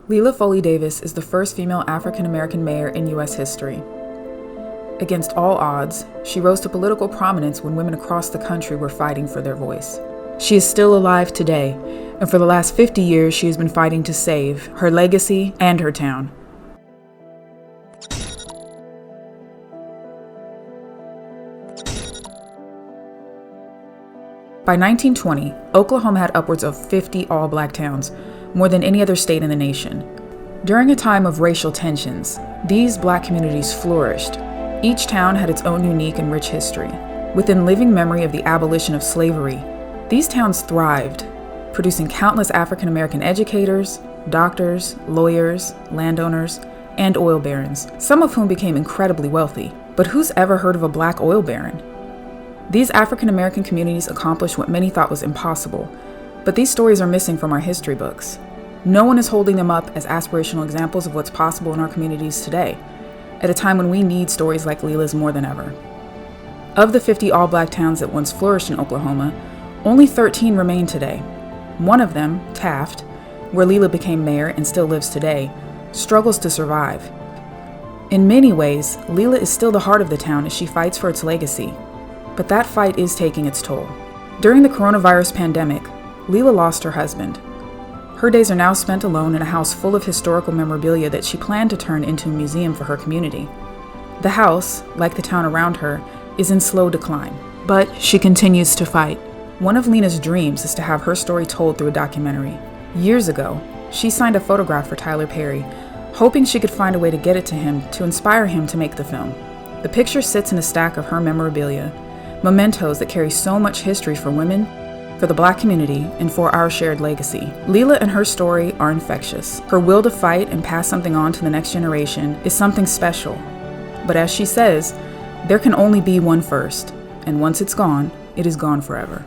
Lelia Davis is the first female African-American mayor in U.S. history. Against all odds, she rose to political prominence when women across the country were fighting for their voice. She is still alive today, and for the last 50 years she has been fighting to save her legacy and her town. By 1920, Oklahoma had upwards of 50 all-black towns, more than any other state in the nation. During a time of racial tensions, these black communities flourished. Each town had its own unique and rich history. Within living memory of the abolition of slavery, these towns thrived, producing countless African American educators, doctors, lawyers, landowners, and oil barons, some of whom became incredibly wealthy. But who's ever heard of a black oil baron? These African American communities accomplished what many thought was impossible, but these stories are missing from our history books. No one is holding them up as aspirational examples of what's possible in our communities today, at a time when we need stories like Lelia's more than ever. Of the 50 all-black towns that once flourished in Oklahoma, only 13 remain today. One of them, Taft, where Lelia became mayor and still lives today, struggles to survive. In many ways, Lelia is still the heart of the town as she fights for its legacy. But that fight is taking its toll. During the coronavirus pandemic, Lelia lost her husband. Her days are now spent alone in a house full of historical memorabilia that she planned to turn into a museum for her community. The house, like the town around her, is in slow decline, but she continues to fight. One of Lena's dreams is to have her story told through a documentary. Years ago, she signed a photograph for Tyler Perry, hoping she could find a way to get it to him to inspire him to make the film. The picture sits in a stack of her memorabilia, mementos that carry so much history for women, for the black community, and for our shared legacy. Lelia and her story are infectious. Her will to fight and pass something on to the next generation is something special. But as she says, there can only be one first, and once it's gone, it is gone forever.